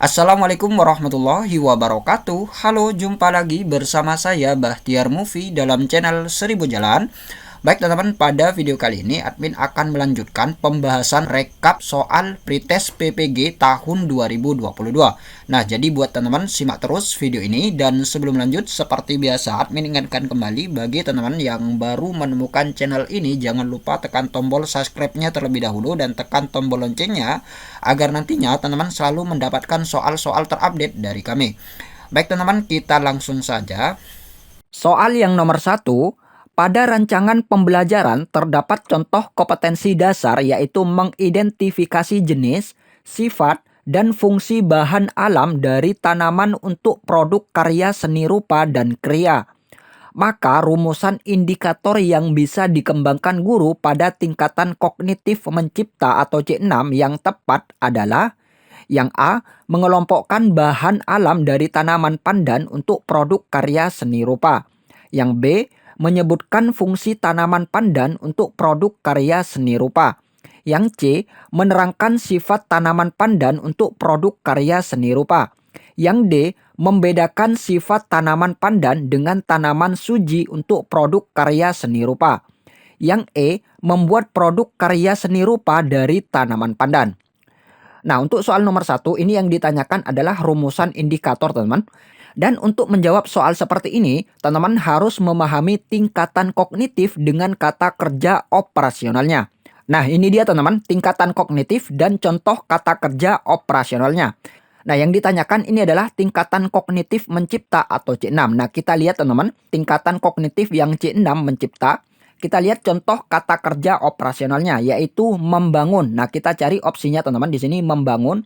Assalamualaikum warahmatullahi wabarakatuh. Halo, jumpa lagi bersama saya Bahtiar Movie dalam channel 1000 Jalan. Baik teman-teman, pada video kali ini admin akan melanjutkan pembahasan rekap soal pretest PPG tahun 2022. Nah, jadi buat teman-teman simak terus video ini, dan sebelum lanjut seperti biasa admin ingatkan kembali bagi teman-teman yang baru menemukan channel ini, jangan lupa tekan tombol subscribe-nya terlebih dahulu dan tekan tombol loncengnya agar nantinya teman-teman selalu mendapatkan soal-soal terupdate dari kami. Baik teman-teman, kita langsung saja. Soal yang nomor 1. Pada rancangan pembelajaran terdapat contoh kompetensi dasar, yaitu mengidentifikasi jenis, sifat, dan fungsi bahan alam dari tanaman untuk produk karya seni rupa dan kriya. Maka rumusan indikator yang bisa dikembangkan guru pada tingkatan kognitif mencipta atau C6 yang tepat adalah: yang A, mengelompokkan bahan alam dari tanaman pandan untuk produk karya seni rupa. Yang B, menyebutkan fungsi tanaman pandan untuk produk karya seni rupa. Yang C, menerangkan sifat tanaman pandan untuk produk karya seni rupa. Yang D, membedakan sifat tanaman pandan dengan tanaman suji untuk produk karya seni rupa. Yang E, membuat produk karya seni rupa dari tanaman pandan. Nah, untuk soal nomor 1 ini yang ditanyakan adalah rumusan indikator, teman-teman. Dan untuk menjawab soal seperti ini, teman-teman harus memahami tingkatan kognitif dengan kata kerja operasionalnya. Nah, ini dia teman-teman, tingkatan kognitif dan contoh kata kerja operasionalnya. Nah, yang ditanyakan ini adalah tingkatan kognitif mencipta atau C6. Nah, kita lihat teman-teman, tingkatan kognitif yang C6 mencipta. Kita lihat contoh kata kerja operasionalnya, yaitu membangun. Nah, kita cari opsinya teman-teman di sini, membangun.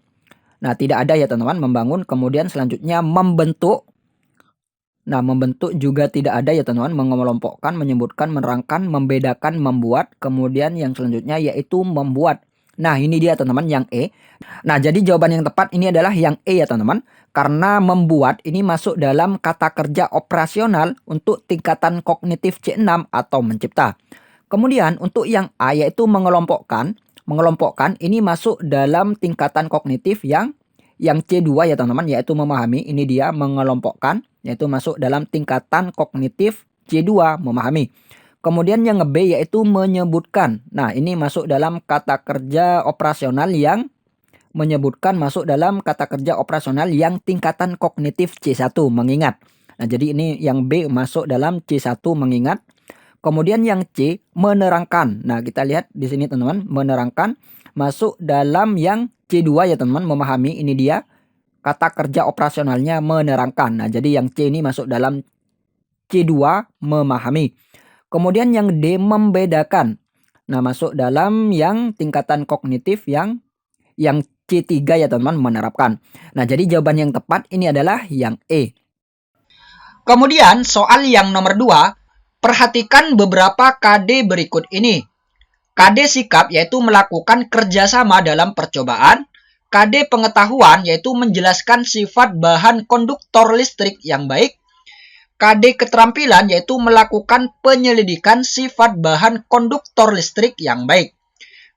Nah, tidak ada ya teman-teman, membangun. Kemudian selanjutnya membentuk. Nah, membentuk juga tidak ada ya teman-teman, mengelompokkan, menyebutkan, menerangkan, membedakan, membuat. Kemudian yang selanjutnya yaitu membuat. Nah, ini dia teman-teman yang E. Nah, jadi jawaban yang tepat ini adalah yang E ya teman-teman. Karena membuat ini masuk dalam kata kerja operasional untuk tingkatan kognitif C6 atau mencipta. Kemudian untuk yang A yaitu mengelompokkan. Mengelompokkan ini masuk dalam tingkatan kognitif yang C2 ya teman-teman, yaitu memahami. Ini dia mengelompokkan, yaitu masuk dalam tingkatan kognitif C2, memahami. Kemudian yang B yaitu menyebutkan. Nah, ini masuk dalam kata kerja operasional yang menyebutkan, masuk dalam kata kerja operasional yang tingkatan kognitif C1, mengingat. Nah, jadi ini yang B masuk dalam C1, mengingat. Kemudian yang C, menerangkan. Nah, kita lihat di sini teman-teman, menerangkan masuk dalam yang C2 ya teman-teman, memahami. Ini dia kata kerja operasionalnya, menerangkan. Nah, jadi yang C ini masuk dalam C2, memahami. Kemudian yang D, membedakan. Nah, masuk dalam yang tingkatan kognitif yang C3 ya teman-teman, menerapkan. Nah, jadi jawaban yang tepat ini adalah yang E. Kemudian soal yang nomor 2, perhatikan beberapa KD berikut ini. KD sikap yaitu melakukan kerjasama dalam percobaan. KD pengetahuan yaitu menjelaskan sifat bahan konduktor listrik yang baik. KD keterampilan yaitu melakukan penyelidikan sifat bahan konduktor listrik yang baik.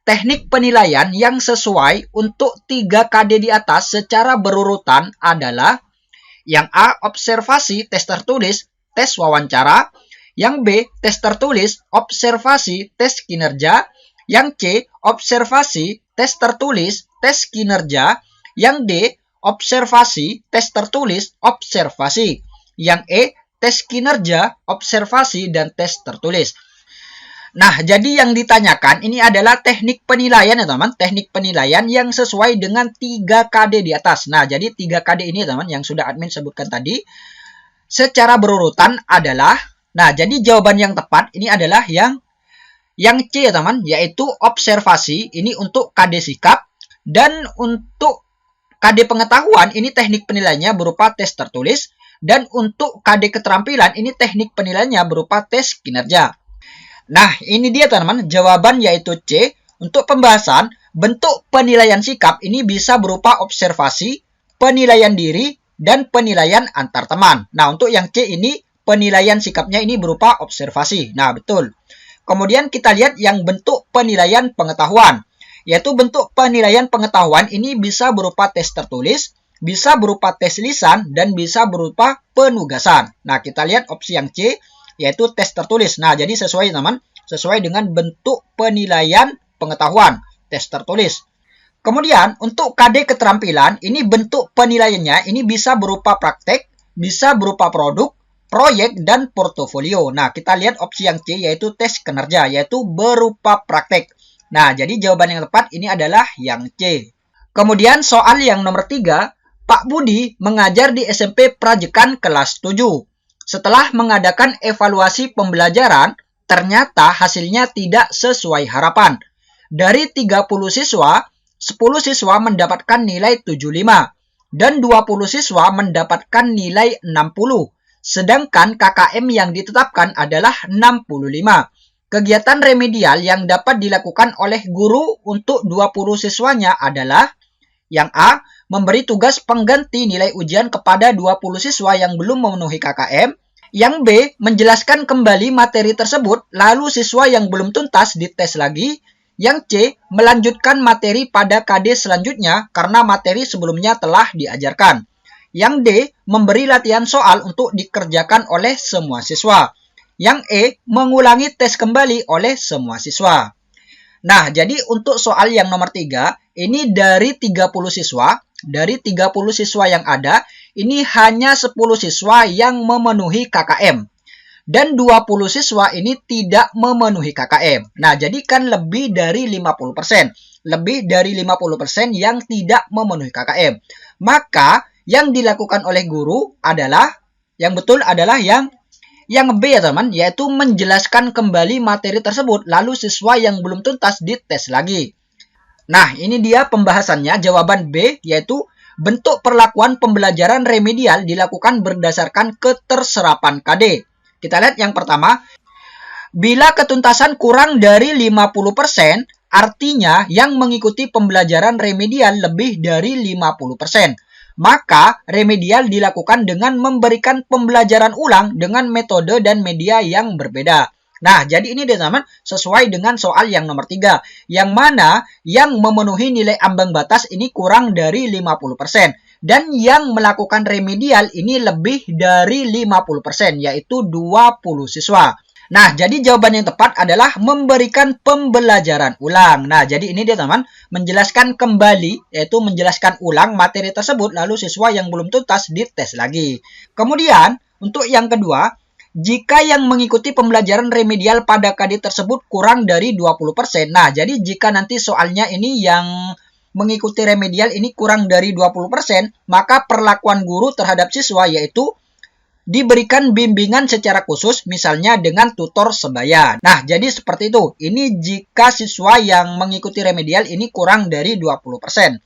Teknik penilaian yang sesuai untuk 3 KD di atas secara berurutan adalah: yang A, observasi, tes tertulis, tes wawancara. Yang B, tes tertulis, observasi, tes kinerja. Yang C, observasi, tes tertulis, tes kinerja. Yang D, observasi, tes tertulis, observasi. Yang E, tes kinerja, observasi, dan tes tertulis. Nah, jadi yang ditanyakan ini adalah teknik penilaian ya teman, teknik penilaian yang sesuai dengan 3 KD di atas. Nah, jadi 3 KD ini teman yang sudah admin sebutkan tadi secara berurutan adalah, nah, jadi jawaban yang tepat ini adalah yang C ya teman, yaitu observasi. Ini untuk KD sikap, dan untuk KD pengetahuan ini teknik penilaiannya berupa tes tertulis, dan untuk KD keterampilan ini teknik penilaiannya berupa tes kinerja. Nah, ini dia teman-teman, jawaban yaitu C. Untuk pembahasan bentuk penilaian sikap ini bisa berupa observasi, penilaian diri, dan penilaian antar teman. Nah, untuk yang C ini penilaian sikapnya ini berupa observasi. Nah, betul. Kemudian kita lihat yang bentuk penilaian pengetahuan. Yaitu bentuk penilaian pengetahuan ini bisa berupa tes tertulis, bisa berupa tes lisan dan bisa berupa penugasan. Nah, kita lihat opsi yang C, yaitu tes tertulis. Nah, jadi sesuai teman, sesuai dengan bentuk penilaian pengetahuan, tes tertulis. Kemudian, untuk KD keterampilan, ini bentuk penilaiannya, ini bisa berupa praktek, bisa berupa produk, proyek, dan portofolio. Nah, kita lihat opsi yang C, yaitu tes kinerja, yaitu berupa praktek. Nah, jadi jawaban yang tepat ini adalah yang C. Kemudian soal yang nomor 3, Pak Budi mengajar di SMP Prajekan kelas 7. Setelah mengadakan evaluasi pembelajaran, ternyata hasilnya tidak sesuai harapan. Dari 30 siswa, 10 siswa mendapatkan nilai 75, dan 20 siswa mendapatkan nilai 60. Sedangkan KKM yang ditetapkan adalah 65. Kegiatan remedial yang dapat dilakukan oleh guru untuk 20 siswanya adalah yang A, memberi tugas pengganti nilai ujian kepada 20 siswa yang belum memenuhi KKM. Yang B, menjelaskan kembali materi tersebut, lalu siswa yang belum tuntas dites lagi. Yang C, melanjutkan materi pada KD selanjutnya karena materi sebelumnya telah diajarkan. Yang D, memberi latihan soal untuk dikerjakan oleh semua siswa. Yang E, mengulangi tes kembali oleh semua siswa. Nah, jadi untuk soal yang nomor 3, ini dari 30 siswa, yang ada, ini hanya 10 siswa yang memenuhi KKM. Dan 20 siswa ini tidak memenuhi KKM. Nah, jadi kan lebih dari 50%. Lebih dari 50% yang tidak memenuhi KKM. Maka, yang dilakukan oleh guru adalah, yang betul adalah yang B ya teman, yaitu menjelaskan kembali materi tersebut, lalu siswa yang belum tuntas dites lagi. Nah, ini dia pembahasannya, jawaban B, yaitu bentuk perlakuan pembelajaran remedial dilakukan berdasarkan keterserapan KD. Kita lihat yang pertama, bila ketuntasan kurang dari 50%, artinya yang mengikuti pembelajaran remedial lebih dari 50%. Maka remedial dilakukan dengan memberikan pembelajaran ulang dengan metode dan media yang berbeda. Nah, jadi ini teman-teman sesuai dengan soal yang nomor 3. Yang mana yang memenuhi nilai ambang batas ini kurang dari 50%. Dan yang melakukan remedial ini lebih dari 50%, yaitu 20 siswa. Nah, jadi jawaban yang tepat adalah memberikan pembelajaran ulang. Nah, jadi ini dia teman, menjelaskan kembali, yaitu menjelaskan ulang materi tersebut, lalu siswa yang belum tuntas dites lagi. Kemudian, untuk yang kedua, jika yang mengikuti pembelajaran remedial pada KD tersebut kurang dari 20%. Nah, jadi jika nanti soalnya ini yang mengikuti remedial ini kurang dari 20%, maka perlakuan guru terhadap siswa yaitu diberikan bimbingan secara khusus, misalnya dengan tutor sebaya. Nah, jadi seperti itu. Ini jika siswa yang mengikuti remedial ini kurang dari 20%.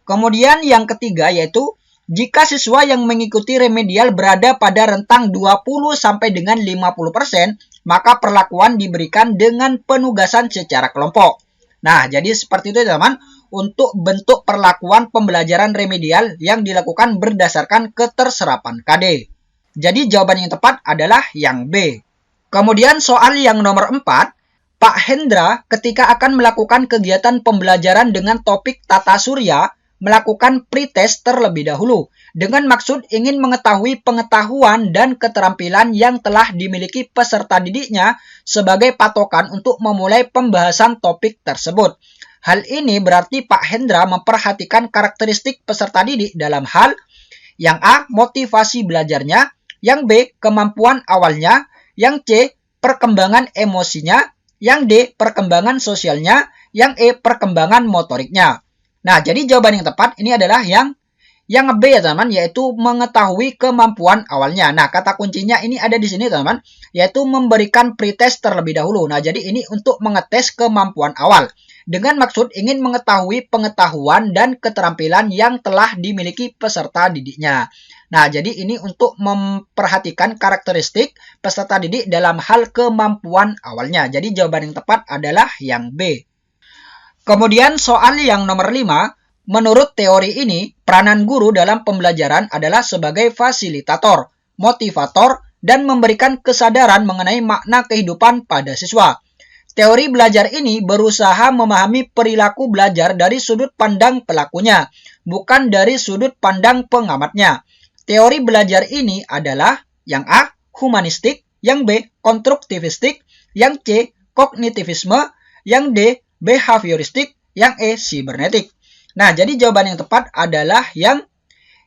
Kemudian yang ketiga yaitu, jika siswa yang mengikuti remedial berada pada rentang 20 sampai dengan 50%, maka perlakuan diberikan dengan penugasan secara kelompok. Nah, jadi seperti itu teman, untuk bentuk perlakuan pembelajaran remedial yang dilakukan berdasarkan keterserapan KD. Jadi jawaban yang tepat adalah yang B. Kemudian soal yang nomor 4, Pak Hendra ketika akan melakukan kegiatan pembelajaran dengan topik tata surya, melakukan pretest terlebih dahulu, dengan maksud ingin mengetahui pengetahuan dan keterampilan yang telah dimiliki peserta didiknya sebagai patokan untuk memulai pembahasan topik tersebut. Hal ini berarti Pak Hendra memperhatikan karakteristik peserta didik dalam hal yang A, motivasi belajarnya, yang B, kemampuan awalnya, yang C, perkembangan emosinya, yang D, perkembangan sosialnya, yang E, perkembangan motoriknya. Nah, jadi jawaban yang tepat ini adalah yang B ya teman, yaitu mengetahui kemampuan awalnya. Nah, kata kuncinya ini ada di sini teman, yaitu memberikan pretest terlebih dahulu. Nah, jadi ini untuk mengetes kemampuan awal, dengan maksud ingin mengetahui pengetahuan dan keterampilan yang telah dimiliki peserta didiknya. Nah, jadi ini untuk memperhatikan karakteristik peserta didik dalam hal kemampuan awalnya. Jadi jawaban yang tepat adalah yang B. Kemudian soal yang nomor 5, menurut teori ini, peranan guru dalam pembelajaran adalah sebagai fasilitator, motivator, dan memberikan kesadaran mengenai makna kehidupan pada siswa. Teori belajar ini berusaha memahami perilaku belajar dari sudut pandang pelakunya, bukan dari sudut pandang pengamatnya. Teori belajar ini adalah yang A, humanistik, yang B, konstruktivistik, yang C, kognitivisme, yang D, behavioristik, yang E, sibernetik. Nah, jadi jawaban yang tepat adalah yang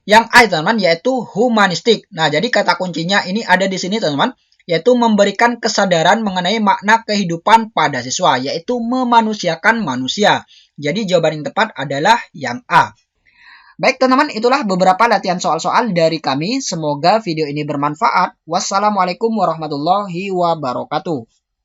A, teman-teman, yaitu humanistik. Nah, jadi kata kuncinya ini ada di sini, teman-teman, yaitu memberikan kesadaran mengenai makna kehidupan pada siswa, yaitu memanusiakan manusia. Jadi jawaban yang tepat adalah yang A. Baik teman-teman, itulah beberapa latihan soal-soal dari kami. Semoga video ini bermanfaat. Wassalamualaikum warahmatullahi wabarakatuh.